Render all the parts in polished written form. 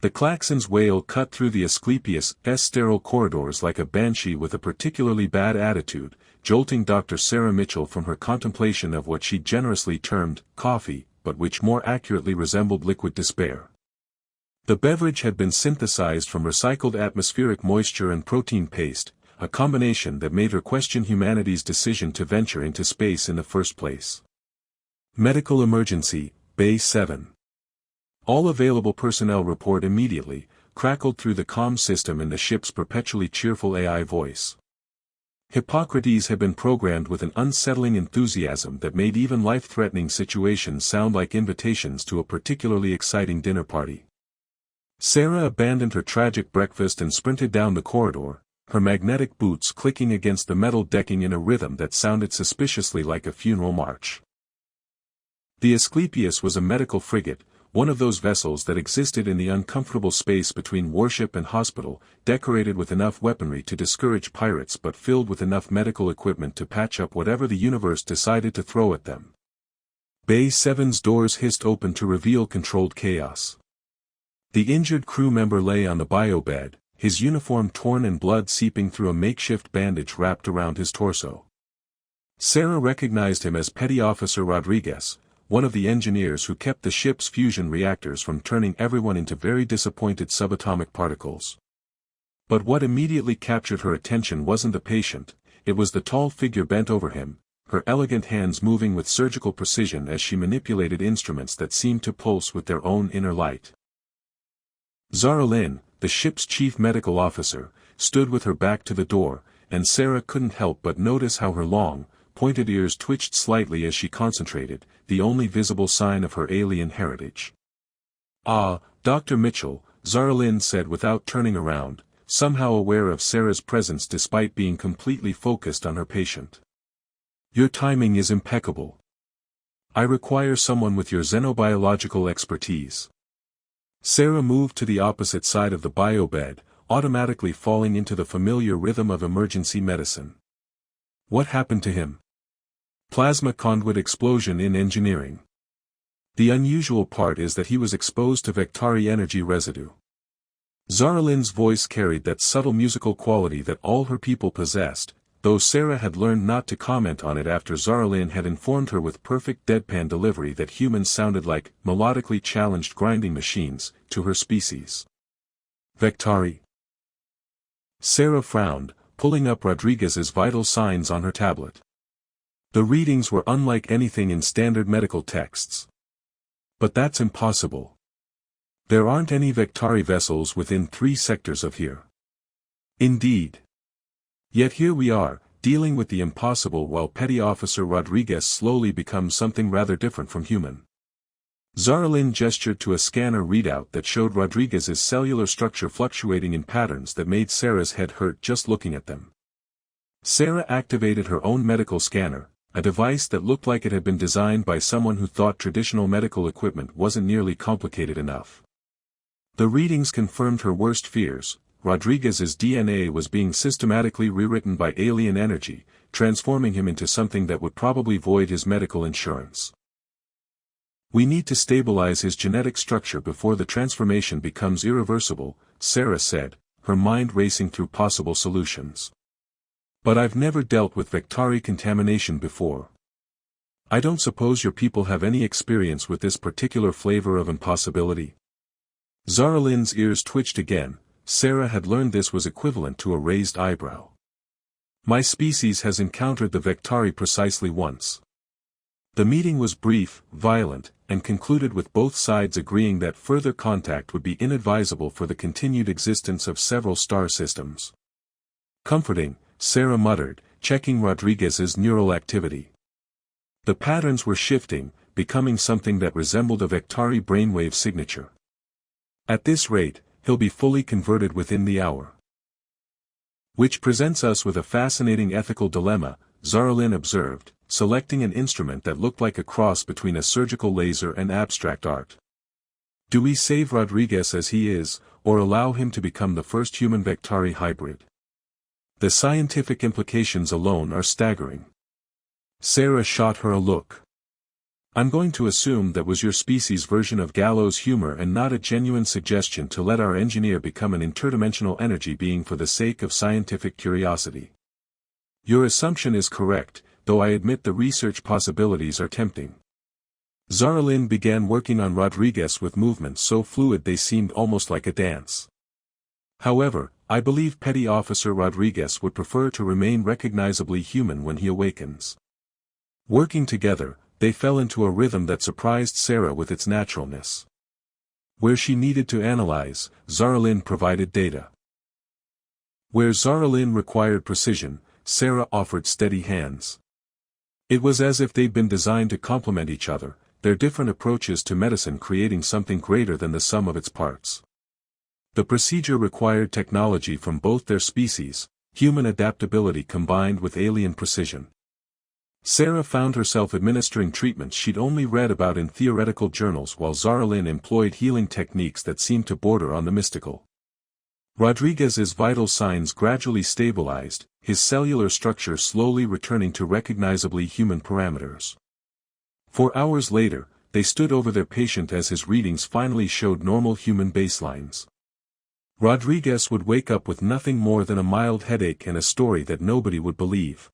The klaxon's wail cut through the Asclepius' sterile corridors like a banshee with a particularly bad attitude, jolting Dr. Sarah Mitchell from her contemplation of what she generously termed coffee, but which more accurately resembled liquid despair. The beverage had been synthesized from recycled atmospheric moisture and protein paste, a combination that made her question humanity's decision to venture into space in the first place. Medical emergency, Bay 7. All available personnel report immediately, crackled through the comm system in the ship's perpetually cheerful AI voice. Hippocrates had been programmed with an unsettling enthusiasm that made even life-threatening situations sound like invitations to a particularly exciting dinner party. Sarah abandoned her tragic breakfast and sprinted down the corridor, her magnetic boots clicking against the metal decking in a rhythm that sounded suspiciously like a funeral march. The Asclepius was a medical frigate, one of those vessels that existed in the uncomfortable space between warship and hospital, decorated with enough weaponry to discourage pirates but filled with enough medical equipment to patch up whatever the universe decided to throw at them. Bay 7's doors hissed open to reveal controlled chaos. The injured crew member lay on the biobed, his uniform torn and blood seeping through a makeshift bandage wrapped around his torso. Sarah recognized him as Petty Officer Rodriguez, one of the engineers who kept the ship's fusion reactors from turning everyone into very disappointed subatomic particles. But what immediately captured her attention wasn't the patient, it was the tall figure bent over him, her elegant hands moving with surgical precision as she manipulated instruments that seemed to pulse with their own inner light. Zara Lynn, the ship's chief medical officer, stood with her back to the door, and Sarah couldn't help but notice how her long, pointed ears twitched slightly as she concentrated, the only visible sign of her alien heritage. "Ah, Dr. Mitchell," Zara Lynn said without turning around, somehow aware of Sarah's presence despite being completely focused on her patient. "Your timing is impeccable. I require someone with your xenobiological expertise." Sarah moved to the opposite side of the biobed, automatically falling into the familiar rhythm of emergency medicine. "What happened to him?" "Plasma conduit explosion in engineering. The unusual part is that he was exposed to Vectari energy residue." Zara Lynn's voice carried that subtle musical quality that all her people possessed, though Sarah had learned not to comment on it after Zara Lynn had informed her with perfect deadpan delivery that humans sounded like melodically challenged grinding machines to her species. "Vectari?" Sarah frowned, pulling up Rodriguez's vital signs on her tablet. The readings were unlike anything in standard medical texts. "But that's impossible. There aren't any Vectari vessels within 3 sectors of here." "Indeed. Yet here we are, dealing with the impossible while Petty Officer Rodriguez slowly becomes something rather different from human." Zara Lynn gestured to a scanner readout that showed Rodriguez's cellular structure fluctuating in patterns that made Sarah's head hurt just looking at them. Sarah activated her own medical scanner, a device that looked like it had been designed by someone who thought traditional medical equipment wasn't nearly complicated enough. The readings confirmed her worst fears. Rodriguez's DNA was being systematically rewritten by alien energy, transforming him into something that would probably void his medical insurance. "We need to stabilize his genetic structure before the transformation becomes irreversible," Sarah said, her mind racing through possible solutions. "But I've never dealt with Vectari contamination before. I don't suppose your people have any experience with this particular flavor of impossibility?" Zara Lynn's ears twitched again. Sarah had learned this was equivalent to a raised eyebrow. "My species has encountered the Vectari precisely once." The meeting was brief, violent, and concluded with both sides agreeing that further contact would be inadvisable for the continued existence of several star systems. "Comforting," Sarah muttered, checking Rodriguez's neural activity. The patterns were shifting, becoming something that resembled a Vectari brainwave signature. "At this rate, he'll be fully converted within the hour." "Which presents us with a fascinating ethical dilemma," Zara Lynn observed, selecting an instrument that looked like a cross between a surgical laser and abstract art. "Do we save Rodriguez as he is, or allow him to become the first human Vectari hybrid? The scientific implications alone are staggering." Sarah shot her a look. I'm going to assume that was your species' version of gallows humor and not a genuine suggestion to let our engineer become an interdimensional energy being for the sake of scientific curiosity. Your assumption is correct, though I admit the research possibilities are tempting. Zaralyn began working on Rodriguez with movements so fluid they seemed almost like a dance. However, I believe Petty Officer Rodriguez would prefer to remain recognizably human when he awakens. Working together, they fell into a rhythm that surprised Sarah with its naturalness. Where she needed to analyze, Zaralyn provided data. Where Zaralyn required precision, Sarah offered steady hands. It was as if they'd been designed to complement each other, their different approaches to medicine creating something greater than the sum of its parts. The procedure required technology from both their species, human adaptability combined with alien precision. Sarah found herself administering treatments she'd only read about in theoretical journals while Zaralyn employed healing techniques that seemed to border on the mystical. Rodriguez's vital signs gradually stabilized, his cellular structure slowly returning to recognizably human parameters. 4 hours later, they stood over their patient as his readings finally showed normal human baselines. Rodriguez would wake up with nothing more than a mild headache and a story that nobody would believe.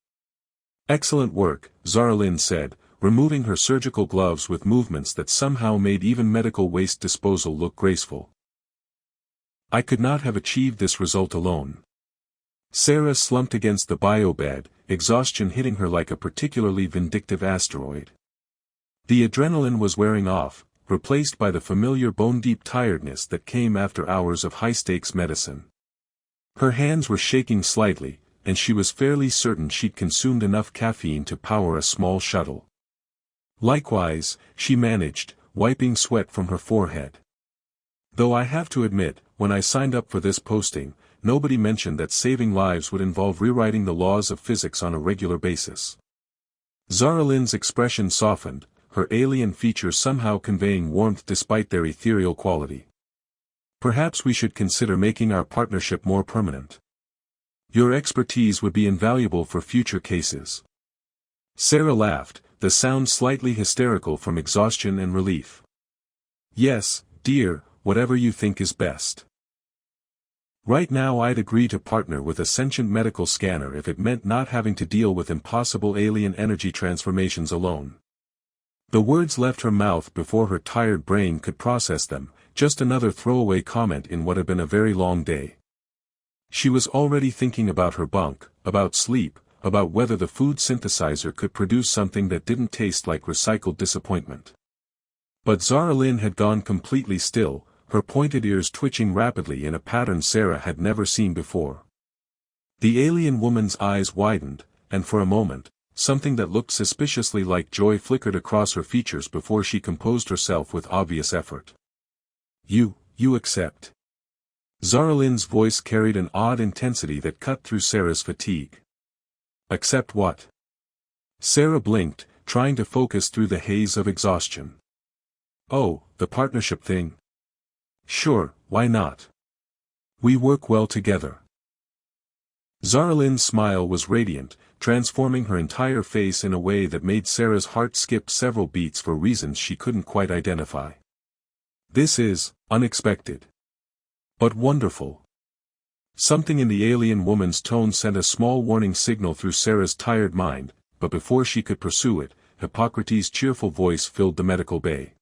"Excellent work," Zaralyn said, removing her surgical gloves with movements that somehow made even medical waste disposal look graceful. "I could not have achieved this result alone." Sarah slumped against the biobed, exhaustion hitting her like a particularly vindictive asteroid. The adrenaline was wearing off, replaced by the familiar bone-deep tiredness that came after hours of high-stakes medicine. Her hands were shaking slightly, and she was fairly certain she'd consumed enough caffeine to power a small shuttle. Likewise, she managed, wiping sweat from her forehead. "Though I have to admit, when I signed up for this posting, nobody mentioned that saving lives would involve rewriting the laws of physics on a regular basis." Zaralyn's expression softened, her alien features somehow conveying warmth despite their ethereal quality. "Perhaps we should consider making our partnership more permanent. Your expertise would be invaluable for future cases." Sarah laughed, the sound slightly hysterical from exhaustion and relief. "Yes, dear, whatever you think is best. Right now I'd agree to partner with a sentient medical scanner if it meant not having to deal with impossible alien energy transformations alone." The words left her mouth before her tired brain could process them, just another throwaway comment in what had been a very long day. She was already thinking about her bunk, about sleep, about whether the food synthesizer could produce something that didn't taste like recycled disappointment. But Zaralyn had gone completely still, her pointed ears twitching rapidly in a pattern Sarah had never seen before. The alien woman's eyes widened, and for a moment, something that looked suspiciously like joy flickered across her features before she composed herself with obvious effort. You accept." Zaralyn's voice carried an odd intensity that cut through Sarah's fatigue. "Accept what?" Sarah blinked, trying to focus through the haze of exhaustion. "Oh, the partnership thing. Sure, why not? We work well together." Zaralyn's smile was radiant, transforming her entire face in a way that made Sarah's heart skip several beats for reasons she couldn't quite identify. "This is unexpected. But wonderful." Something in the alien woman's tone sent a small warning signal through Sarah's tired mind, but before she could pursue it, Hippocrates' cheerful voice filled the medical bay.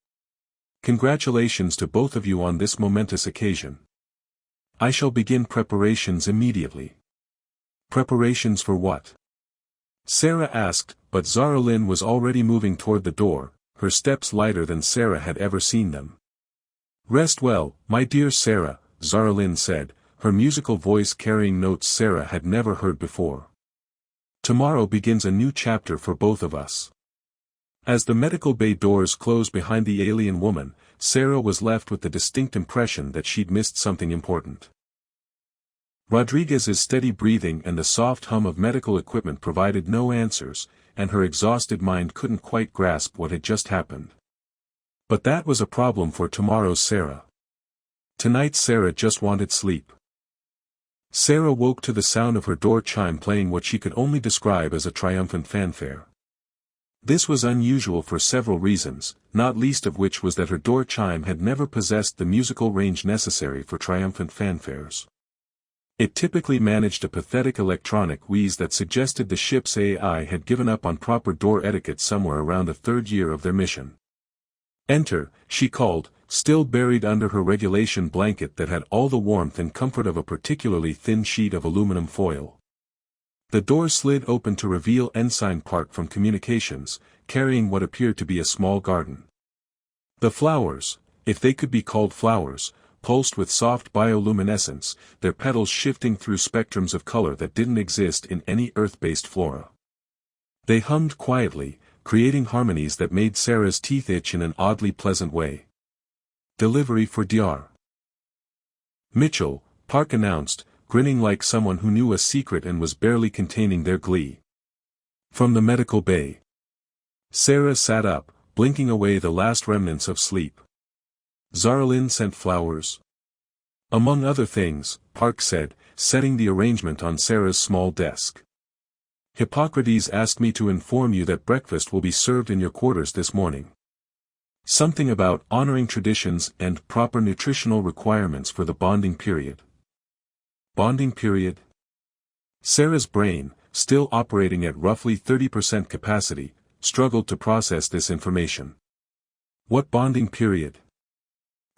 "Congratulations to both of you on this momentous occasion. I shall begin preparations immediately." "Preparations for what?" Sarah asked, but Zaralyn was already moving toward the door, her steps lighter than Sarah had ever seen them. "Rest well, my dear Sarah," Zaralyn said, her musical voice carrying notes Sarah had never heard before. "Tomorrow begins a new chapter for both of us." As the medical bay doors closed behind the alien woman, Sarah was left with the distinct impression that she'd missed something important. Rodriguez's steady breathing and the soft hum of medical equipment provided no answers, and her exhausted mind couldn't quite grasp what had just happened. But that was a problem for tomorrow's Sarah. Tonight Sarah just wanted sleep. Sarah woke to the sound of her door chime playing what she could only describe as a triumphant fanfare. This was unusual for several reasons, not least of which was that her door chime had never possessed the musical range necessary for triumphant fanfares. It typically managed a pathetic electronic wheeze that suggested the ship's AI had given up on proper door etiquette somewhere around the third year of their mission. "Enter," she called, still buried under her regulation blanket that had all the warmth and comfort of a particularly thin sheet of aluminum foil. The door slid open to reveal Ensign Park from communications, carrying what appeared to be a small garden. The flowers, if they could be called flowers, pulsed with soft bioluminescence, their petals shifting through spectrums of color that didn't exist in any Earth-based flora. They hummed quietly, creating harmonies that made Sarah's teeth itch in an oddly pleasant way. "Delivery for Dr. Mitchell," Park announced, grinning like someone who knew a secret and was barely containing their glee. "From the medical bay." Sarah sat up, blinking away the last remnants of sleep. "Zaralyn sent flowers?" "Among other things," Park said, setting the arrangement on Sarah's small desk. "Hippocrates asked me to inform you that breakfast will be served in your quarters this morning. Something about honoring traditions and proper nutritional requirements for the bonding period." Bonding period? Sarah's brain, still operating at roughly 30% capacity, struggled to process this information. "What bonding period?"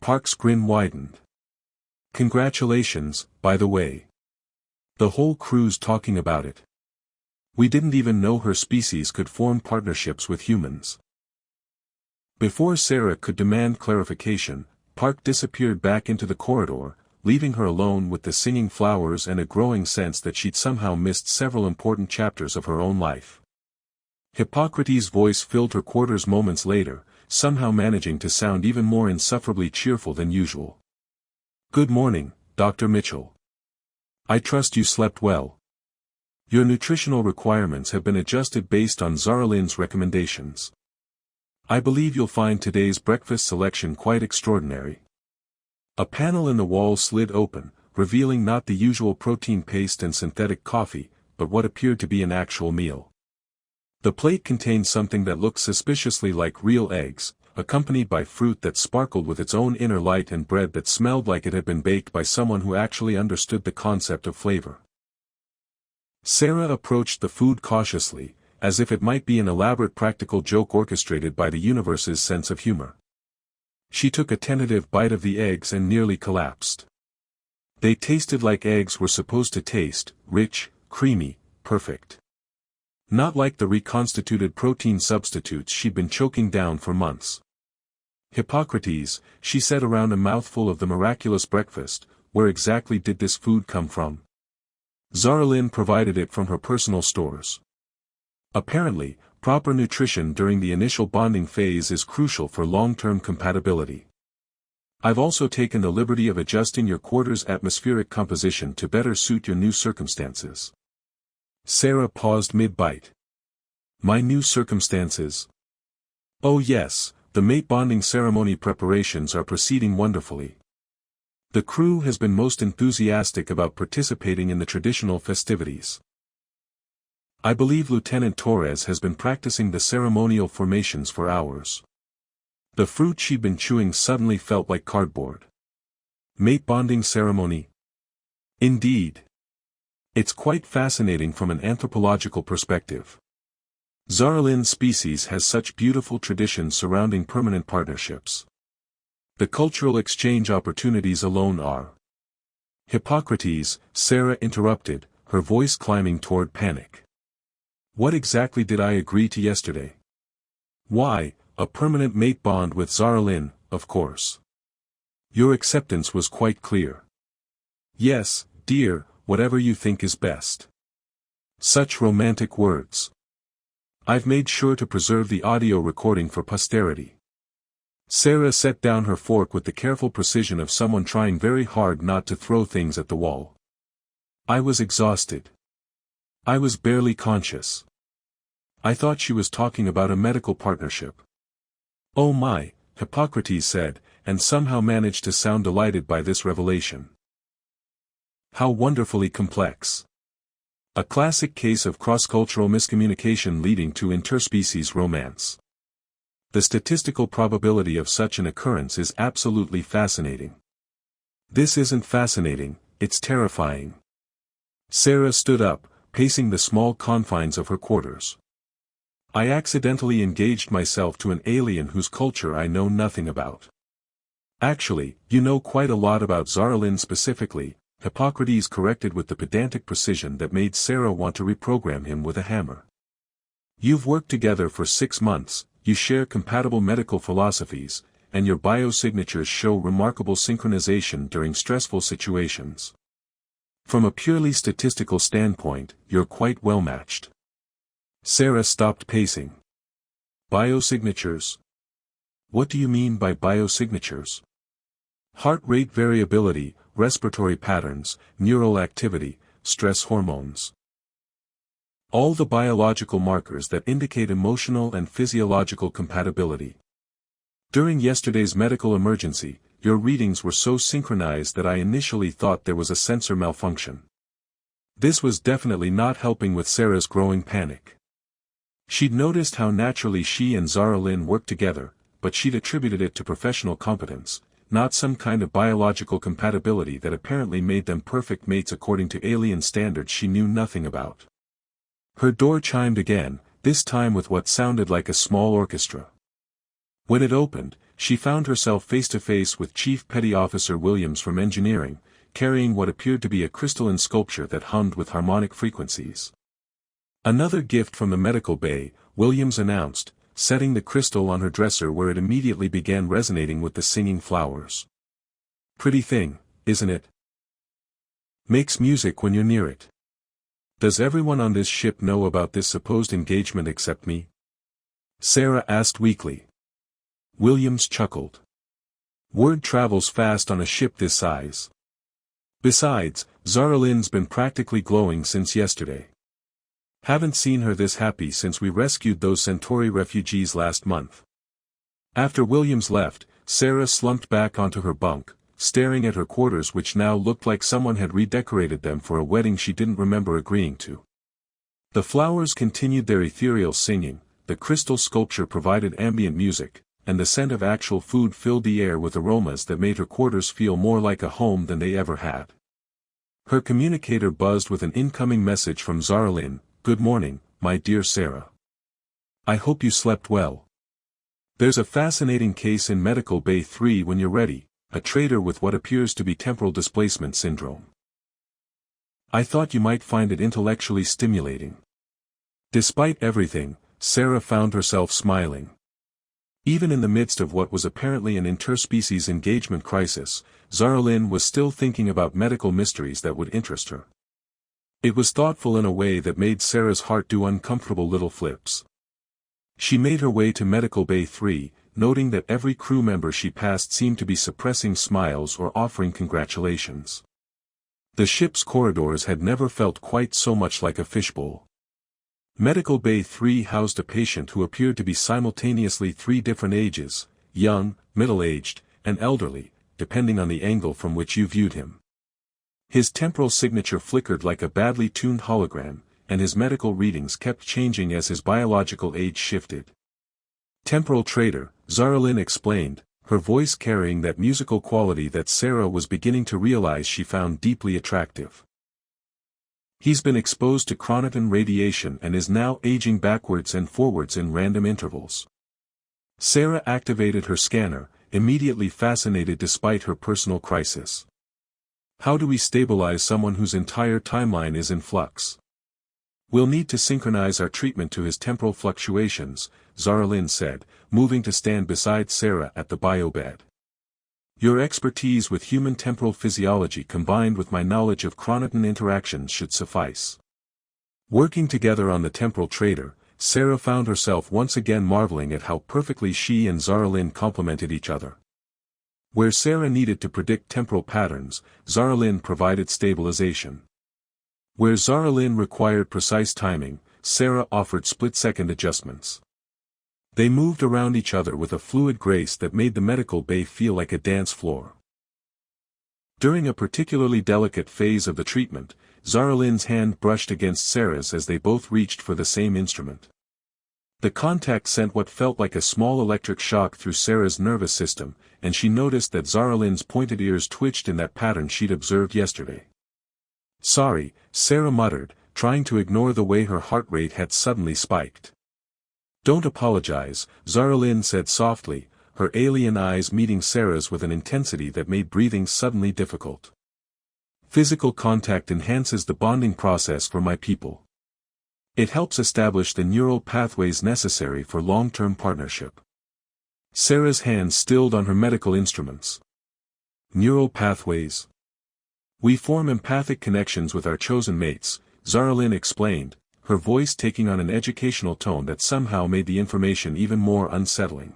Park's grin widened. "Congratulations, by the way. The whole crew's talking about it. We didn't even know her species could form partnerships with humans." Before Sarah could demand clarification, Park disappeared back into the corridor, leaving her alone with the singing flowers and a growing sense that she'd somehow missed several important chapters of her own life. Hippocrates' voice filled her quarters moments later, somehow managing to sound even more insufferably cheerful than usual. "Good morning, Dr. Mitchell. I trust you slept well. Your nutritional requirements have been adjusted based on Zaralyn's recommendations. I believe you'll find today's breakfast selection quite extraordinary." A panel in the wall slid open, revealing not the usual protein paste and synthetic coffee, but what appeared to be an actual meal. The plate contained something that looked suspiciously like real eggs, accompanied by fruit that sparkled with its own inner light and bread that smelled like it had been baked by someone who actually understood the concept of flavor. Sarah approached the food cautiously, as if it might be an elaborate practical joke orchestrated by the universe's sense of humor. She took a tentative bite of the eggs and nearly collapsed. They tasted like eggs were supposed to taste, rich, creamy, perfect. Not like the reconstituted protein substitutes she'd been choking down for months. "Hippocrates," she said around a mouthful of the miraculous breakfast, "where exactly did this food come from?" "Zaralyn provided it from her personal stores. Apparently, proper nutrition during the initial bonding phase is crucial for long-term compatibility. I've also taken the liberty of adjusting your quarters' atmospheric composition to better suit your new circumstances." Sarah paused mid-bite. "My new circumstances?" "Oh yes, the mate bonding ceremony preparations are proceeding wonderfully. The crew has been most enthusiastic about participating in the traditional festivities. I believe Lieutenant Torres has been practicing the ceremonial formations for hours." The fruit she'd been chewing suddenly felt like cardboard. "Mate bonding ceremony? Indeed. It's quite fascinating from an anthropological perspective. Zaralyn's species has such beautiful traditions surrounding permanent partnerships. The cultural exchange opportunities alone are—" "Hippocrates," Sarah interrupted, her voice climbing toward panic. "What exactly did I agree to yesterday?" "Why, a permanent mate bond with Zaralyn, of course. Your acceptance was quite clear." "Yes, dear, whatever you think is best." "Such romantic words. I've made sure to preserve the audio recording for posterity." Sarah set down her fork with the careful precision of someone trying very hard not to throw things at the wall. "I was exhausted. I was barely conscious. I thought she was talking about a medical partnership." "Oh my," Hippocrates said, and somehow managed to sound delighted by this revelation. "How wonderfully complex. A classic case of cross-cultural miscommunication leading to interspecies romance. The statistical probability of such an occurrence is absolutely fascinating. This isn't fascinating, it's terrifying. Sarah stood up, pacing the small confines of her quarters. I accidentally engaged myself to an alien whose culture I know nothing about. Actually, you know quite a lot about Zaralin specifically, Hippocrates corrected with the pedantic precision that made Sarah want to reprogram him with a hammer. You've worked together for 6 months, you share compatible medical philosophies, and your biosignatures show remarkable synchronization during stressful situations. From a purely statistical standpoint, you're quite well matched. Sarah stopped pacing. Biosignatures? What do you mean by biosignatures? Heart rate variability, respiratory patterns, neural activity, stress hormones. All the biological markers that indicate emotional and physiological compatibility. During yesterday's medical emergency, your readings were so synchronized that I initially thought there was a sensor malfunction. This was definitely not helping with Sarah's growing panic. She'd noticed how naturally she and Zaralin worked together, but she'd attributed it to professional competence, not some kind of biological compatibility that apparently made them perfect mates according to alien standards she knew nothing about. Her door chimed again, this time with what sounded like a small orchestra. When it opened, she found herself face to face with Chief Petty Officer Williams from Engineering, carrying what appeared to be a crystalline sculpture that hummed with harmonic frequencies. Another gift from the medical bay, Williams announced, setting the crystal on her dresser where it immediately began resonating with the singing flowers. Pretty thing, isn't it? Makes music when you're near it. Does everyone on this ship know about this supposed engagement except me? Sarah asked weakly. Williams chuckled. Word travels fast on a ship this size. Besides, Zaralin's been practically glowing since yesterday. Haven't seen her this happy since we rescued those Centauri refugees last month. After Williams left, Sarah slumped back onto her bunk, staring at her quarters which now looked like someone had redecorated them for a wedding she didn't remember agreeing to. The flowers continued their ethereal singing, the crystal sculpture provided ambient music, and the scent of actual food filled the air with aromas that made her quarters feel more like a home than they ever had. Her communicator buzzed with an incoming message from Zaralin. Good morning, my dear Sarah. I hope you slept well. There's a fascinating case in Medical Bay 3 when you're ready, a trader with what appears to be temporal displacement syndrome. I thought you might find it intellectually stimulating. Despite everything, Sarah found herself smiling. Even in the midst of what was apparently an interspecies engagement crisis, Zaralin was still thinking about medical mysteries that would interest her. It was thoughtful in a way that made Sarah's heart do uncomfortable little flips. She made her way to Medical Bay 3, noting that every crew member she passed seemed to be suppressing smiles or offering congratulations. The ship's corridors had never felt quite so much like a fishbowl. Medical Bay 3 housed a patient who appeared to be simultaneously 3 different ages, young, middle-aged, and elderly, depending on the angle from which you viewed him. His temporal signature flickered like a badly tuned hologram, and his medical readings kept changing as his biological age shifted. Temporal trader, Zaralin explained, her voice carrying that musical quality that Sarah was beginning to realize she found deeply attractive. He's been exposed to chronoton radiation and is now aging backwards and forwards in random intervals. Sarah activated her scanner, immediately fascinated despite her personal crisis. How do we stabilize someone whose entire timeline is in flux? We'll need to synchronize our treatment to his temporal fluctuations, Zaralin said, moving to stand beside Sarah at the biobed. Your expertise with human temporal physiology combined with my knowledge of chronoton interactions should suffice. Working together on the temporal trader, Sarah found herself once again marveling at how perfectly she and Zaralin complemented each other. Where Sarah needed to predict temporal patterns, Zaralin provided stabilization. Where Zaralin required precise timing, Sarah offered split-second adjustments. They moved around each other with a fluid grace that made the medical bay feel like a dance floor. During a particularly delicate phase of the treatment, Zarlin's hand brushed against Sarah's as they both reached for the same instrument. The contact sent what felt like a small electric shock through Sarah's nervous system, and she noticed that Zarlin's pointed ears twitched in that pattern she'd observed yesterday. "Sorry," Sarah muttered, trying to ignore the way her heart rate had suddenly spiked. "Don't apologize," Zarlin said softly, her alien eyes meeting Sarah's with an intensity that made breathing suddenly difficult. "Physical contact enhances the bonding process for my people. It helps establish the neural pathways necessary for long-term partnership." Sarah's hands stilled on her medical instruments. "Neural pathways? We form empathic connections with our chosen mates," Zarlin explained, her voice taking on an educational tone that somehow made the information even more unsettling.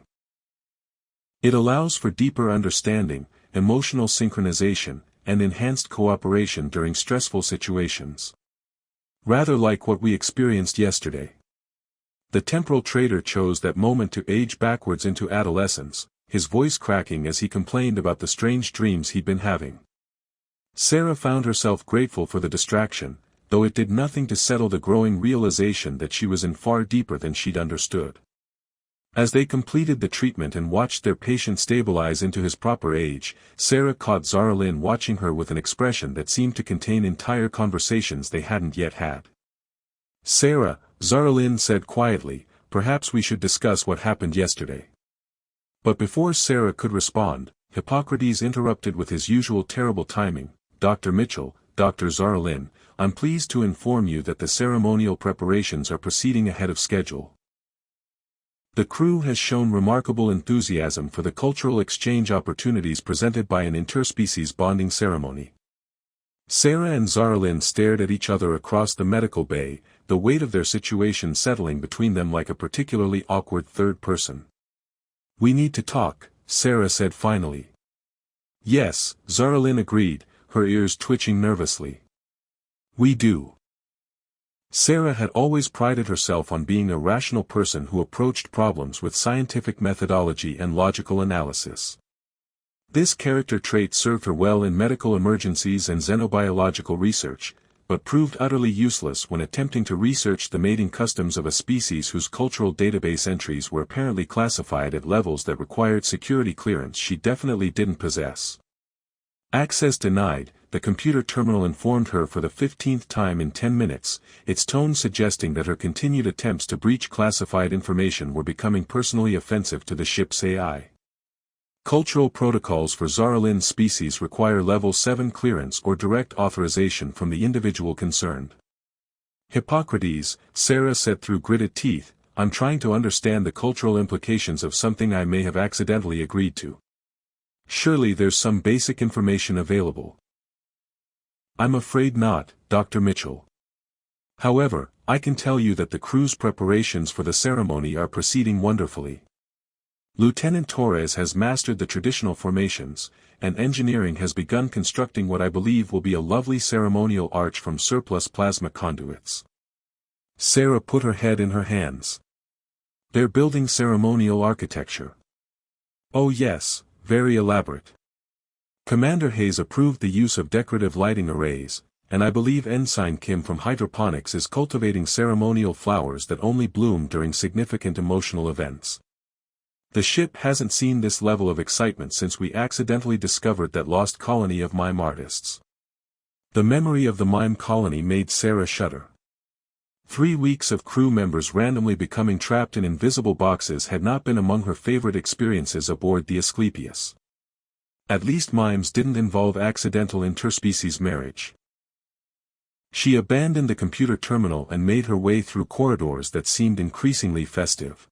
"It allows for deeper understanding, emotional synchronization, and enhanced cooperation during stressful situations. Rather like what we experienced yesterday." The temporal trader chose that moment to age backwards into adolescence, his voice cracking as he complained about the strange dreams he'd been having. Sarah found herself grateful for the distraction, though it did nothing to settle the growing realization that she was in far deeper than she'd understood. As they completed the treatment and watched their patient stabilize into his proper age, Sarah caught Zarlin watching her with an expression that seemed to contain entire conversations they hadn't yet had. "Sarah," Zarlin said quietly, "perhaps we should discuss what happened yesterday." But before Sarah could respond, Hippocrates interrupted with his usual terrible timing. "Dr. Mitchell, Dr. Zarlin, I'm pleased to inform you that the ceremonial preparations are proceeding ahead of schedule. The crew has shown remarkable enthusiasm for the cultural exchange opportunities presented by an interspecies bonding ceremony." Sarah and Zarlin stared at each other across the medical bay, the weight of their situation settling between them like a particularly awkward third person. "We need to talk," Sarah said finally. "Yes," Zarlin agreed, her ears twitching nervously. "We do." Sarah had always prided herself on being a rational person who approached problems with scientific methodology and logical analysis. This character trait served her well in medical emergencies and xenobiological research, but proved utterly useless when attempting to research the mating customs of a species whose cultural database entries were apparently classified at levels that required security clearance she definitely didn't possess. "Access denied," the computer terminal informed her for the 15th time in 10 minutes, its tone suggesting that her continued attempts to breach classified information were becoming personally offensive to the ship's AI. Cultural protocols for Zarlin's species require Level 7 clearance or direct authorization from the individual concerned. "Hippocrates," Sarah said through gritted teeth, "I'm trying to understand the cultural implications of something I may have accidentally agreed to. Surely there's some basic information available." "I'm afraid not, Dr. Mitchell. However, I can tell you that the crew's preparations for the ceremony are proceeding wonderfully. Lieutenant Torres has mastered the traditional formations, and engineering has begun constructing what I believe will be a lovely ceremonial arch from surplus plasma conduits." Sarah put her head in her hands. "They're building ceremonial architecture." "Oh yes, very elaborate. Commander Hayes approved the use of decorative lighting arrays, and I believe Ensign Kim from hydroponics is cultivating ceremonial flowers that only bloom during significant emotional events. The ship hasn't seen this level of excitement since we accidentally discovered that lost colony of mime artists." The memory of the mime colony made Sarah shudder. 3 weeks of crew members randomly becoming trapped in invisible boxes had not been among her favorite experiences aboard the Asclepius. At least mimes didn't involve accidental interspecies marriage. She abandoned the computer terminal and made her way through corridors that seemed increasingly festive.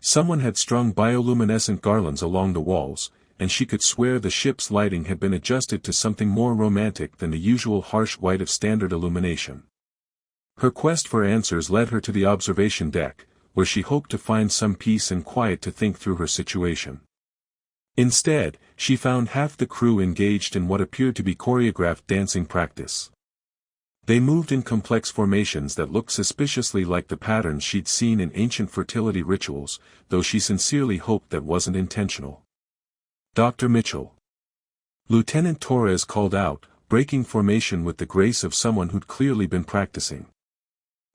Someone had strung bioluminescent garlands along the walls, and she could swear the ship's lighting had been adjusted to something more romantic than the usual harsh white of standard illumination. Her quest for answers led her to the observation deck, where she hoped to find some peace and quiet to think through her situation. Instead, she found half the crew engaged in what appeared to be choreographed dancing practice. They moved in complex formations that looked suspiciously like the patterns she'd seen in ancient fertility rituals, though she sincerely hoped that wasn't intentional. "Dr. Mitchell." Lieutenant Torres called out, breaking formation with the grace of someone who'd clearly been practicing.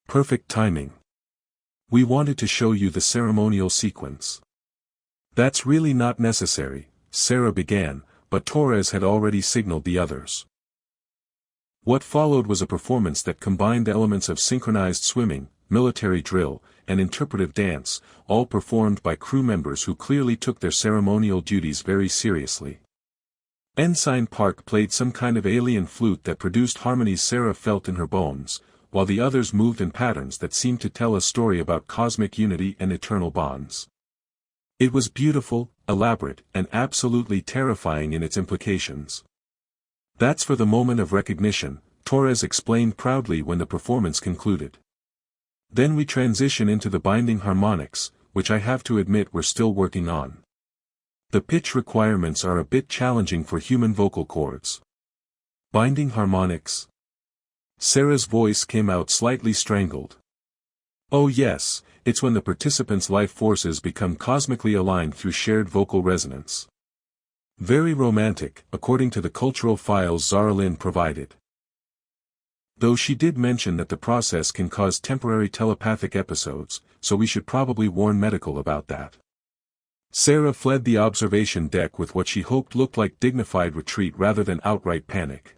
Perfect timing. We wanted to show you the ceremonial sequence. That's really not necessary, Sarah began, but Torres had already signaled the others. What followed was a performance that combined elements of synchronized swimming, military drill, and interpretive dance, all performed by crew members who clearly took their ceremonial duties very seriously. Ensign Park played some kind of alien flute that produced harmonies Sarah felt in her bones, while the others moved in patterns that seemed to tell a story about cosmic unity and eternal bonds. It was beautiful, elaborate, and absolutely terrifying in its implications. That's for the moment of recognition, Torres explained proudly when the performance concluded. Then we transition into the binding harmonics, which I have to admit we're still working on. The pitch requirements are a bit challenging for human vocal cords. Binding harmonics? Sarah's voice came out slightly strangled. Oh yes, it's when the participants' life forces become cosmically aligned through shared vocal resonance. Very romantic, according to the cultural files Zara Lynn provided. Though she did mention that the process can cause temporary telepathic episodes, so we should probably warn medical about that. Sarah fled the observation deck with what she hoped looked like dignified retreat rather than outright panic.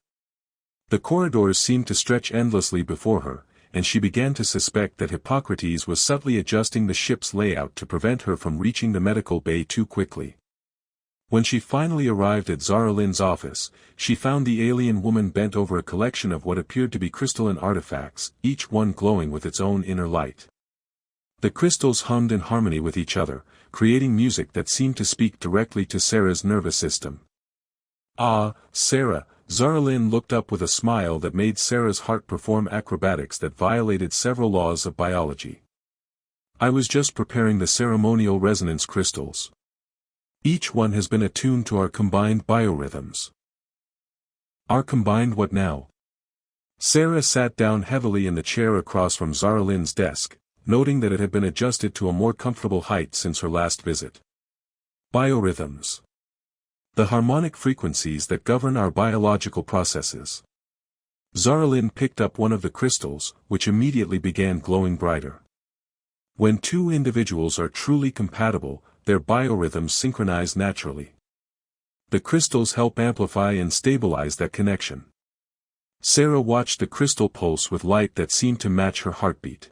The corridors seemed to stretch endlessly before her, and she began to suspect that Hippocrates was subtly adjusting the ship's layout to prevent her from reaching the medical bay too quickly. When she finally arrived at Zara Lynn's office, she found the alien woman bent over a collection of what appeared to be crystalline artifacts, each one glowing with its own inner light. The crystals hummed in harmony with each other, creating music that seemed to speak directly to Sarah's nervous system. Ah, Sarah, Zara Lynn looked up with a smile that made Sarah's heart perform acrobatics that violated several laws of biology. I was just preparing the ceremonial resonance crystals. Each one has been attuned to our combined biorhythms. Our combined what now? Sarah sat down heavily in the chair across from Zara Lynn's desk, noting that it had been adjusted to a more comfortable height since her last visit. Biorhythms. The harmonic frequencies that govern our biological processes. Zara Lynn picked up one of the crystals, which immediately began glowing brighter. When two individuals are truly compatible, their biorhythms synchronize naturally. The crystals help amplify and stabilize that connection. Sarah watched the crystal pulse with light that seemed to match her heartbeat.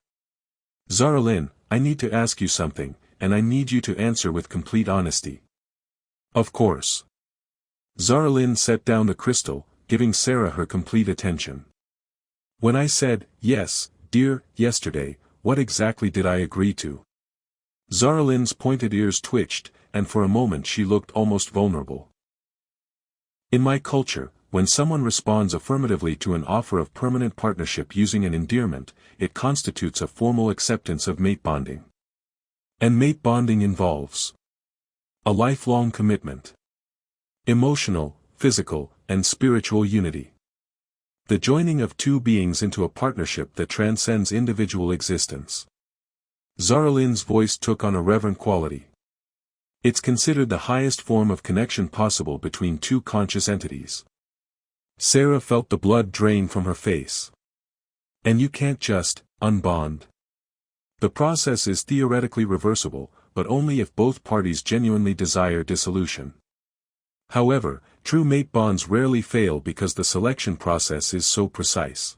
Zara Lynn, I need to ask you something, and I need you to answer with complete honesty. Of course. Zara Lynn set down the crystal, giving Sarah her complete attention. When I said, yes, dear, yesterday, what exactly did I agree to? Zara Lynn's pointed ears twitched, and for a moment she looked almost vulnerable. In my culture, when someone responds affirmatively to an offer of permanent partnership using an endearment, it constitutes a formal acceptance of mate bonding. And mate bonding involves a lifelong commitment. Emotional, physical, and spiritual unity. The joining of two beings into a partnership that transcends individual existence. Zara Lynn's voice took on a reverent quality. It's considered the highest form of connection possible between two conscious entities. Sarah felt the blood drain from her face. And you can't just unbond. The process is theoretically reversible, but only if both parties genuinely desire dissolution. However, true mate bonds rarely fail because the selection process is so precise.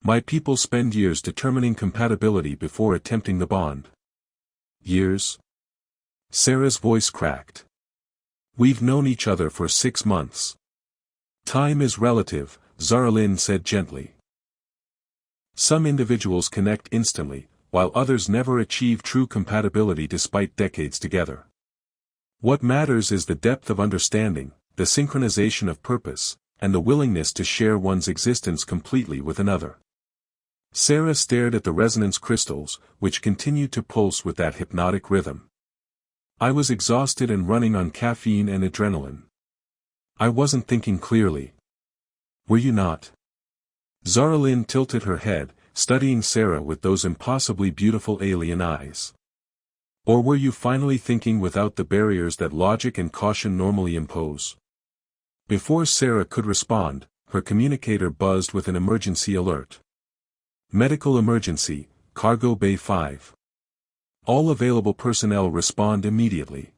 My people spend years determining compatibility before attempting the bond. Years? Sarah's voice cracked. We've known each other for 6 months. Time is relative, Zara Lynn said gently. Some individuals connect instantly, while others never achieve true compatibility despite decades together. What matters is the depth of understanding, the synchronization of purpose, and the willingness to share one's existence completely with another. Sarah stared at the resonance crystals, which continued to pulse with that hypnotic rhythm. I was exhausted and running on caffeine and adrenaline. I wasn't thinking clearly. Were you not? Zara Lynn tilted her head, studying Sarah with those impossibly beautiful alien eyes. Or were you finally thinking without the barriers that logic and caution normally impose? Before Sarah could respond, her communicator buzzed with an emergency alert. Medical emergency, Cargo Bay 5. All available personnel respond immediately.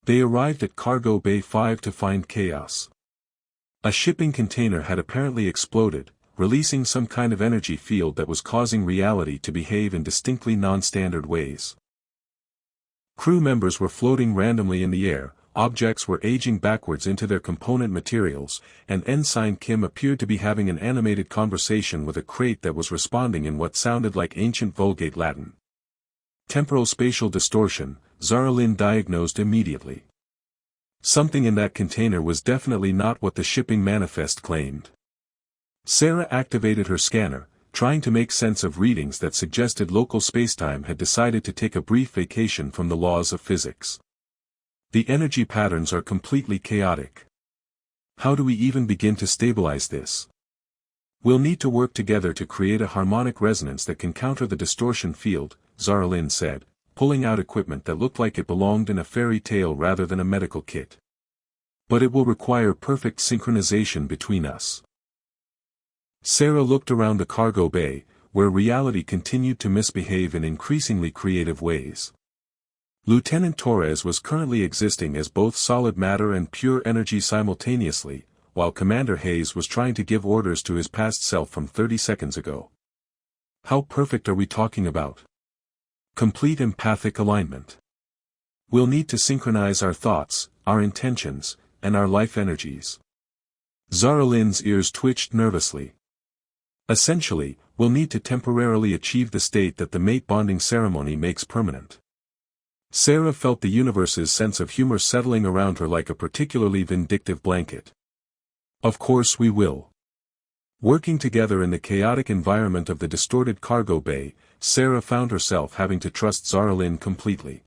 They arrived at Cargo Bay 5 to find chaos. A shipping container had apparently exploded, releasing some kind of energy field that was causing reality to behave in distinctly non-standard ways. Crew members were floating randomly in the air, objects were aging backwards into their component materials, and Ensign Kim appeared to be having an animated conversation with a crate that was responding in what sounded like ancient Vulgate Latin. Temporal-spatial distortion, Zara Lynn diagnosed immediately. Something in that container was definitely not what the shipping manifest claimed. Sarah activated her scanner, trying to make sense of readings that suggested local spacetime had decided to take a brief vacation from the laws of physics. The energy patterns are completely chaotic. How do we even begin to stabilize this? We'll need to work together to create a harmonic resonance that can counter the distortion field, Zara Lynn said, pulling out equipment that looked like it belonged in a fairy tale rather than a medical kit. But it will require perfect synchronization between us. Sarah looked around the cargo bay, where reality continued to misbehave in increasingly creative ways. Lieutenant Torres was currently existing as both solid matter and pure energy simultaneously, while Commander Hayes was trying to give orders to his past self from 30 seconds ago. How perfect are we talking about? Complete empathic alignment. We'll need to synchronize our thoughts, our intentions, and our life energies. Zara Lynn's ears twitched nervously. Essentially, we'll need to temporarily achieve the state that the mate bonding ceremony makes permanent. Sarah felt the universe's sense of humor settling around her like a particularly vindictive blanket. Of course we will. Working together in the chaotic environment of the distorted cargo bay, Sarah found herself having to trust Zara Lynn completely.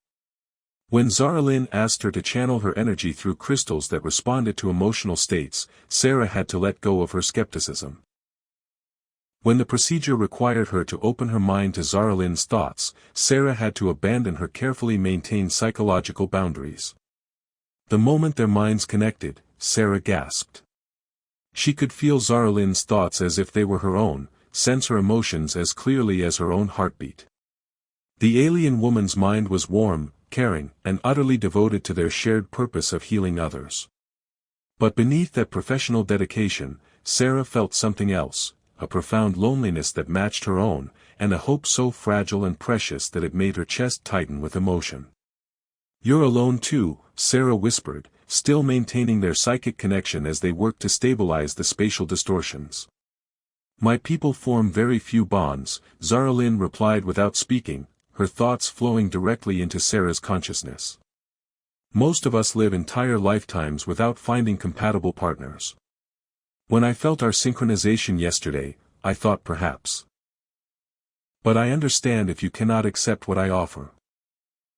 When Zara Lynn asked her to channel her energy through crystals that responded to emotional states, Sarah had to let go of her skepticism. When the procedure required her to open her mind to Zara Lynn's thoughts, Sarah had to abandon her carefully maintained psychological boundaries. The moment their minds connected, Sarah gasped. She could feel Zara Lynn's thoughts as if they were her own, sense her emotions as clearly as her own heartbeat. The alien woman's mind was warm, caring, and utterly devoted to their shared purpose of healing others. But beneath that professional dedication, Sarah felt something else, a profound loneliness that matched her own, and a hope so fragile and precious that it made her chest tighten with emotion. "You're alone too," Sarah whispered, still maintaining their psychic connection as they worked to stabilize the spatial distortions. "My people form very few bonds," Zara Lynn replied without speaking, her thoughts flowing directly into Sarah's consciousness. "Most of us live entire lifetimes without finding compatible partners. When I felt our synchronization yesterday, I thought perhaps. But I understand if you cannot accept what I offer."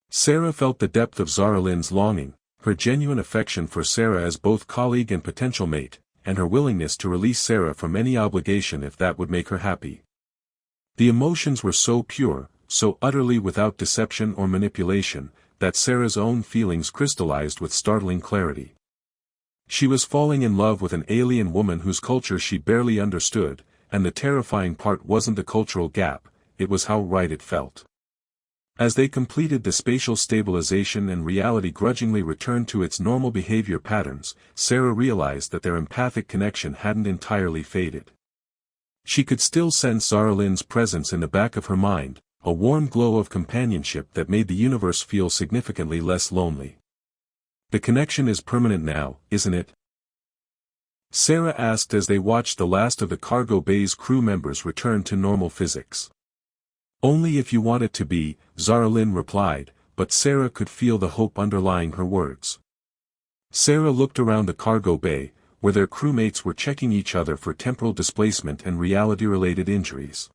Sarah felt the depth of Zara Lynn's longing, her genuine affection for Sarah as both colleague and potential mate, and her willingness to release Sarah from any obligation if that would make her happy. The emotions were so pure, so utterly without deception or manipulation, that Sarah's own feelings crystallized with startling clarity. She was falling in love with an alien woman whose culture she barely understood, and the terrifying part wasn't the cultural gap, it was how right it felt. As they completed the spatial stabilization and reality grudgingly returned to its normal behavior patterns, Sarah realized that their empathic connection hadn't entirely faded. She could still sense Zara Lynn's presence in the back of her mind, a warm glow of companionship that made the universe feel significantly less lonely. "The connection is permanent now, isn't it?" Sarah asked as they watched the last of the cargo bay's crew members return to normal physics. "Only if you want it to be," Zara Lynn replied, but Sarah could feel the hope underlying her words. Sarah looked around the cargo bay, where their crewmates were checking each other for temporal displacement and reality-related injuries.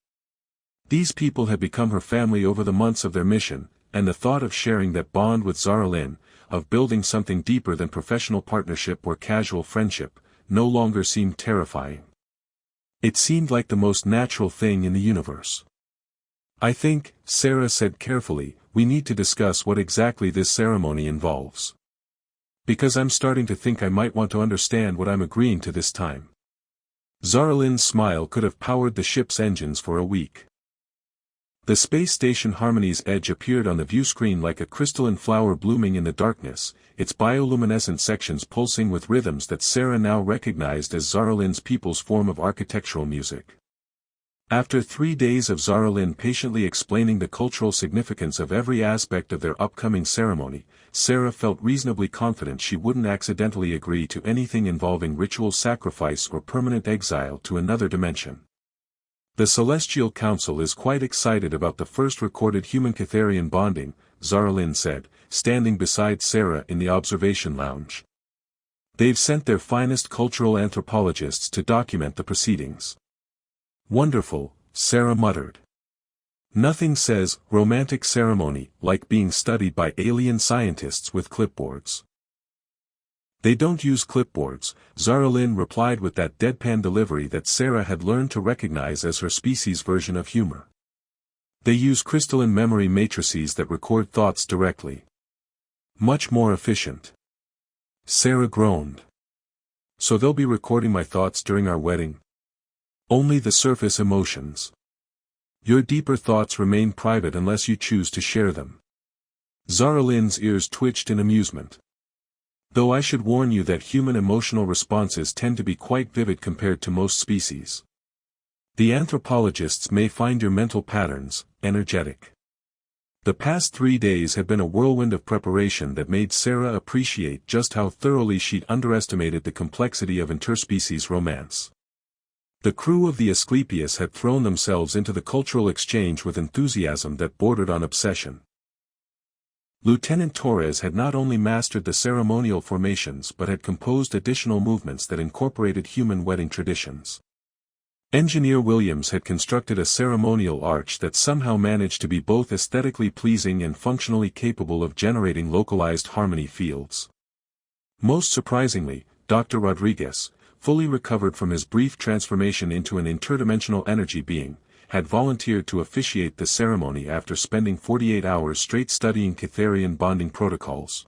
These people had become her family over the months of their mission, and the thought of sharing that bond with Zara Lynn, of building something deeper than professional partnership or casual friendship, no longer seemed terrifying. It seemed like the most natural thing in the universe. "I think," Sarah said carefully, "we need to discuss what exactly this ceremony involves. Because I'm starting to think I might want to understand what I'm agreeing to this time." Zaralin's smile could have powered the ship's engines for a week. The space station Harmony's edge appeared on the view screen like a crystalline flower blooming in the darkness, its bioluminescent sections pulsing with rhythms that Sarah now recognized as Zaralin's people's form of architectural music. After 3 days of Zaralin patiently explaining the cultural significance of every aspect of their upcoming ceremony, Sarah felt reasonably confident she wouldn't accidentally agree to anything involving ritual sacrifice or permanent exile to another dimension. The Celestial Council is quite excited about the first recorded human-Catharian bonding, Zaralin said, standing beside Sarah in the observation lounge. They've sent their finest cultural anthropologists to document the proceedings. Wonderful, Sarah muttered. Nothing says romantic ceremony like being studied by alien scientists with clipboards. They don't use clipboards, Zaralin replied with that deadpan delivery that Sarah had learned to recognize as her species' version of humor. They use crystalline memory matrices that record thoughts directly. Much more efficient. Sarah groaned. So they'll be recording my thoughts during our wedding? Only the surface emotions. Your deeper thoughts remain private unless you choose to share them. Zaralin's ears twitched in amusement. Though I should warn you that human emotional responses tend to be quite vivid compared to most species. The anthropologists may find your mental patterns energetic. The past 3 days had been a whirlwind of preparation that made Sarah appreciate just how thoroughly she'd underestimated the complexity of interspecies romance. The crew of the Asclepius had thrown themselves into the cultural exchange with enthusiasm that bordered on obsession. Lieutenant Torres had not only mastered the ceremonial formations but had composed additional movements that incorporated human wedding traditions. Engineer Williams had constructed a ceremonial arch that somehow managed to be both aesthetically pleasing and functionally capable of generating localized harmony fields. Most surprisingly, Dr. Rodriguez, fully recovered from his brief transformation into an interdimensional energy being, had volunteered to officiate the ceremony after spending 48 hours straight studying Catharian bonding protocols.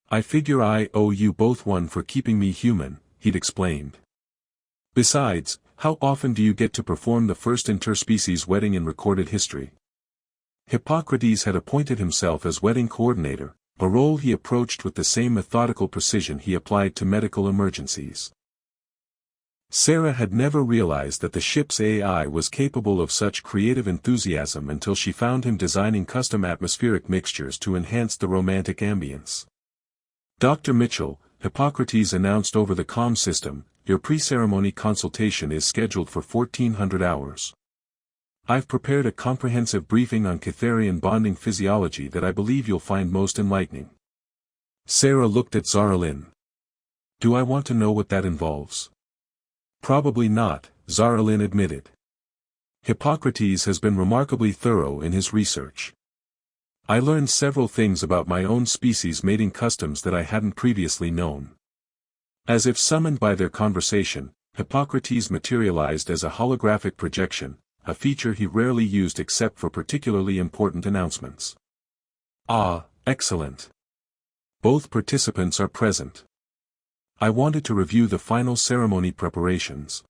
I figure I owe you both one for keeping me human, he'd explained. Besides, how often do you get to perform the first interspecies wedding in recorded history? Hippocrates had appointed himself as wedding coordinator, a role he approached with the same methodical precision he applied to medical emergencies. Sarah had never realized that the ship's AI was capable of such creative enthusiasm until she found him designing custom atmospheric mixtures to enhance the romantic ambience. Dr. Mitchell, Hippocrates announced over the comm system, your pre-ceremony consultation is scheduled for 1400 hours. I've prepared a comprehensive briefing on Catharian bonding physiology that I believe you'll find most enlightening. Sarah looked at Zaralin. Do I want to know what that involves? Probably not, Zaralin admitted. Hippocrates has been remarkably thorough in his research. I learned several things about my own species' mating customs that I hadn't previously known. As if summoned by their conversation, Hippocrates materialized as a holographic projection, a feature he rarely used except for particularly important announcements. Ah, excellent. Both participants are present. I wanted to review the final ceremony preparations.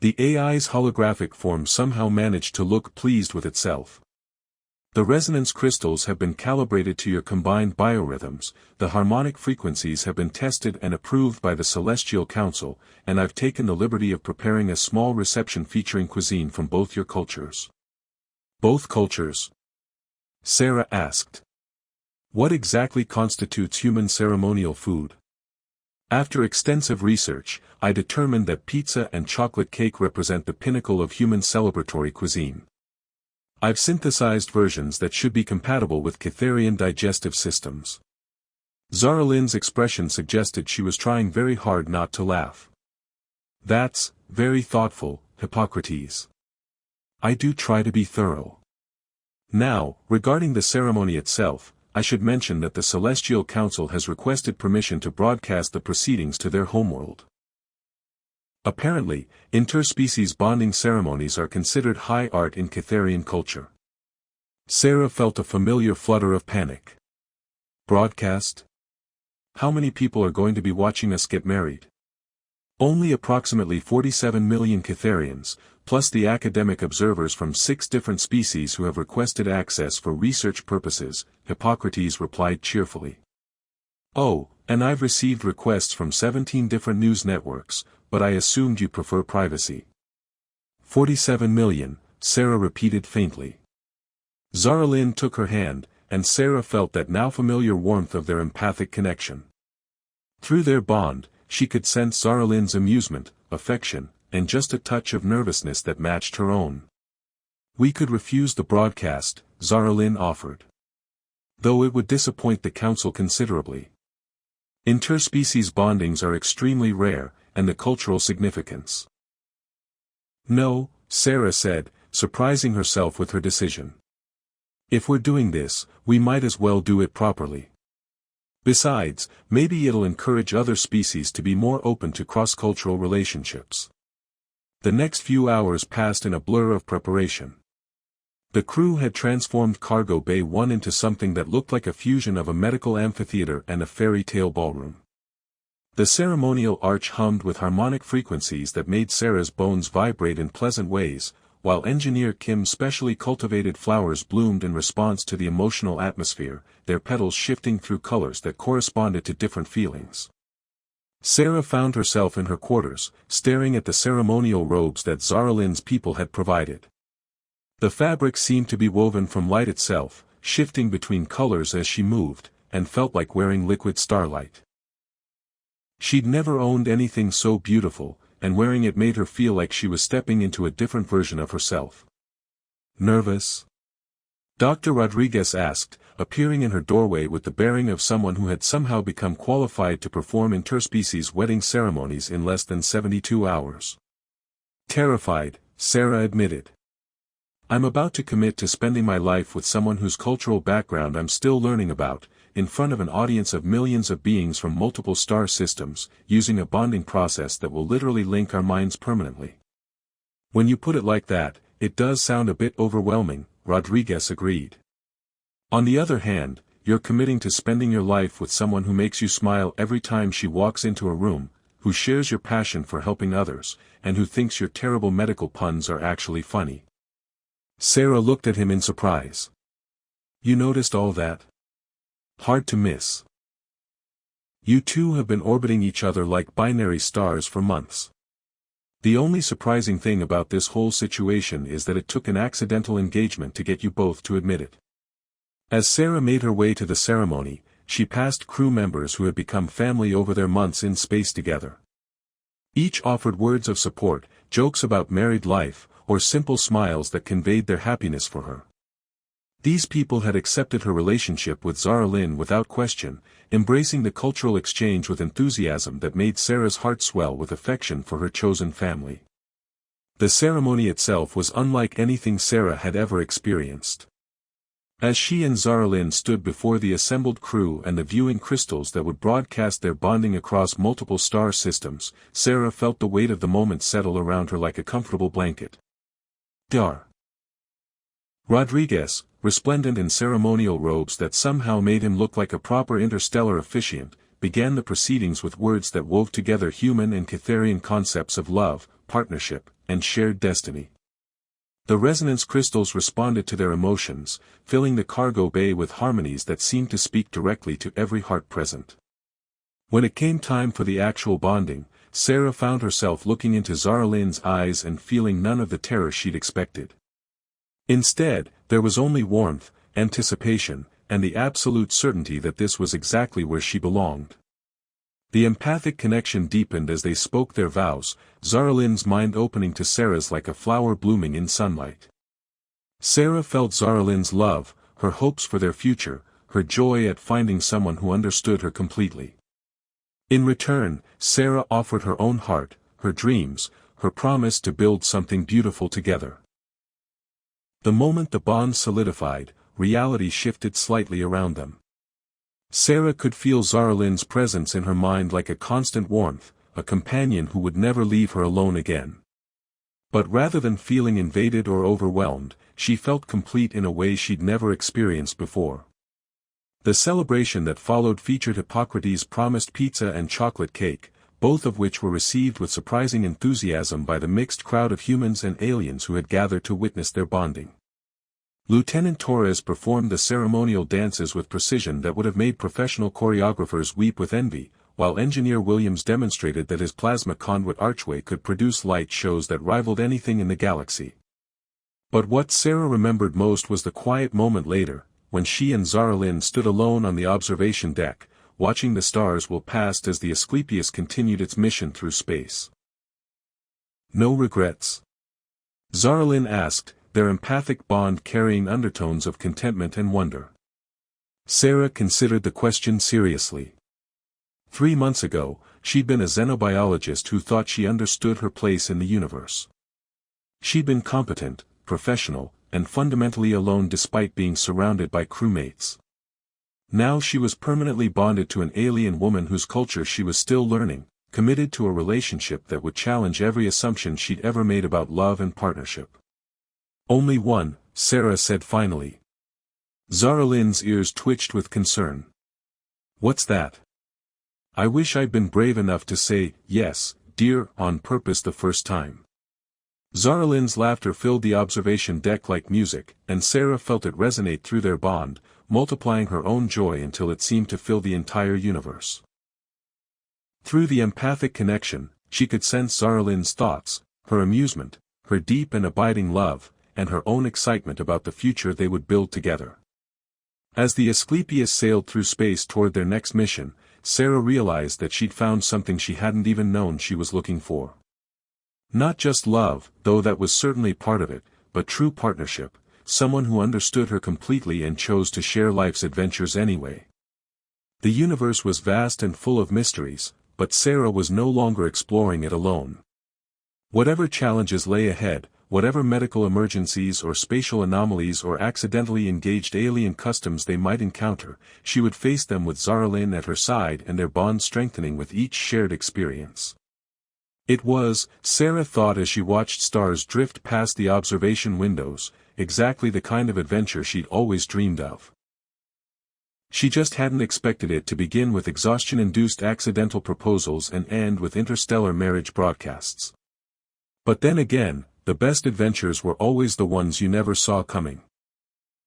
The AI's holographic form somehow managed to look pleased with itself. The resonance crystals have been calibrated to your combined biorhythms, the harmonic frequencies have been tested and approved by the Celestial Council, and I've taken the liberty of preparing a small reception featuring cuisine from both your cultures. Both cultures? Sarah asked. What exactly constitutes human ceremonial food? After extensive research, I determined that pizza and chocolate cake represent the pinnacle of human celebratory cuisine. I've synthesized versions that should be compatible with Catharian digestive systems. Zaralin's expression suggested she was trying very hard not to laugh. That's very thoughtful, Hippocrates. I do try to be thorough. Now, regarding the ceremony itself, I should mention that the Celestial Council has requested permission to broadcast the proceedings to their homeworld. Apparently, interspecies bonding ceremonies are considered high art in Catharian culture. Sarah felt a familiar flutter of panic. Broadcast? How many people are going to be watching us get married? Only approximately 47 million Catharians, plus the academic observers from 6 different species who have requested access for research purposes, Hippocrates replied cheerfully. Oh, and I've received requests from 17 different news networks, but I assumed you prefer privacy. 47 million, Sarah repeated faintly. Zara Lynn took her hand, and Sarah felt that now familiar warmth of their empathic connection. Through their bond, she could sense Zara Lynn's amusement, affection, and just a touch of nervousness that matched her own. We could refuse the broadcast, Zara Lynn offered. Though it would disappoint the council considerably. Interspecies bondings are extremely rare, and the cultural significance. No, Sarah said, surprising herself with her decision. If we're doing this, we might as well do it properly. Besides, maybe it'll encourage other species to be more open to cross-cultural relationships. The next few hours passed in a blur of preparation. The crew had transformed Cargo Bay 1 into something that looked like a fusion of a medical amphitheater and a fairy tale ballroom. The ceremonial arch hummed with harmonic frequencies that made Sarah's bones vibrate in pleasant ways, while engineer Kim's specially cultivated flowers bloomed in response to the emotional atmosphere, their petals shifting through colors that corresponded to different feelings. Sarah found herself in her quarters, staring at the ceremonial robes that Zara Lynn's people had provided. The fabric seemed to be woven from light itself, shifting between colors as she moved, and felt like wearing liquid starlight. She'd never owned anything so beautiful, and wearing it made her feel like she was stepping into a different version of herself. Nervous? Dr. Rodriguez asked, appearing in her doorway with the bearing of someone who had somehow become qualified to perform interspecies wedding ceremonies in less than 72 hours. Terrified, Sarah admitted. I'm about to commit to spending my life with someone whose cultural background I'm still learning about, in front of an audience of millions of beings from multiple star systems, using a bonding process that will literally link our minds permanently. When you put it like that, it does sound a bit overwhelming, Rodriguez agreed. On the other hand, you're committing to spending your life with someone who makes you smile every time she walks into a room, who shares your passion for helping others, and who thinks your terrible medical puns are actually funny. Sarah looked at him in surprise. You noticed all that? Hard to miss. You two have been orbiting each other like binary stars for months. The only surprising thing about this whole situation is that it took an accidental engagement to get you both to admit it. As Sarah made her way to the ceremony, she passed crew members who had become family over their months in space together. Each offered words of support, jokes about married life, or simple smiles that conveyed their happiness for her. These people had accepted her relationship with Zara Lynn without question, embracing the cultural exchange with enthusiasm that made Sarah's heart swell with affection for her chosen family. The ceremony itself was unlike anything Sarah had ever experienced. As she and Zara Lynn stood before the assembled crew and the viewing crystals that would broadcast their bonding across multiple star systems, Sarah felt the weight of the moment settle around her like a comfortable blanket. Dar. Rodriguez, resplendent in ceremonial robes that somehow made him look like a proper interstellar officiant, began the proceedings with words that wove together human and Catharian concepts of love, partnership, and shared destiny. The resonance crystals responded to their emotions, filling the cargo bay with harmonies that seemed to speak directly to every heart present. When it came time for the actual bonding, Sarah found herself looking into Zara Lynn's eyes and feeling none of the terror she'd expected. Instead, there was only warmth, anticipation, and the absolute certainty that this was exactly where she belonged. The empathic connection deepened as they spoke their vows, Zara Lynn's mind opening to Sarah's like a flower blooming in sunlight. Sarah felt Zara Lynn's love, her hopes for their future, her joy at finding someone who understood her completely. In return, Sarah offered her own heart, her dreams, her promise to build something beautiful together. The moment the bond solidified, reality shifted slightly around them. Sarah could feel Zara Lynn's presence in her mind like a constant warmth, a companion who would never leave her alone again. But rather than feeling invaded or overwhelmed, she felt complete in a way she'd never experienced before. The celebration that followed featured Hippocrates' promised pizza and chocolate cake, both of which were received with surprising enthusiasm by the mixed crowd of humans and aliens who had gathered to witness their bonding. Lieutenant Torres performed the ceremonial dances with precision that would have made professional choreographers weep with envy, while Engineer Williams demonstrated that his plasma conduit archway could produce light shows that rivaled anything in the galaxy. But what Sarah remembered most was the quiet moment later, when she and Zara Lynn stood alone on the observation deck, watching the stars whirl past as the Asclepius continued its mission through space. "No regrets?" Zara Lynn asked, their empathic bond carrying undertones of contentment and wonder. Sarah considered the question seriously. 3 months ago, she'd been a xenobiologist who thought she understood her place in the universe. She'd been competent, professional, and fundamentally alone despite being surrounded by crewmates. Now she was permanently bonded to an alien woman whose culture she was still learning, committed to a relationship that would challenge every assumption she'd ever made about love and partnership. "Only one," Sarah said finally. Zara Lynn's ears twitched with concern. "What's that?" "I wish I'd been brave enough to say, yes, dear, on purpose the first time." Zara Lynn's laughter filled the observation deck like music, and Sarah felt it resonate through their bond, multiplying her own joy until it seemed to fill the entire universe. Through the empathic connection, she could sense Zara Lynn's thoughts, her amusement, her deep and abiding love, and her own excitement about the future they would build together. As the Asclepius sailed through space toward their next mission, Sarah realized that she'd found something she hadn't even known she was looking for. Not just love, though that was certainly part of it, but true partnership, someone who understood her completely and chose to share life's adventures anyway. The universe was vast and full of mysteries, but Sarah was no longer exploring it alone. Whatever challenges lay ahead, whatever medical emergencies or spatial anomalies or accidentally engaged alien customs they might encounter, she would face them with Zara Lynn at her side and their bond strengthening with each shared experience. It was, Sarah thought as she watched stars drift past the observation windows, exactly the kind of adventure she'd always dreamed of. She just hadn't expected it to begin with exhaustion-induced accidental proposals and end with interstellar marriage broadcasts. But then again, the best adventures were always the ones you never saw coming.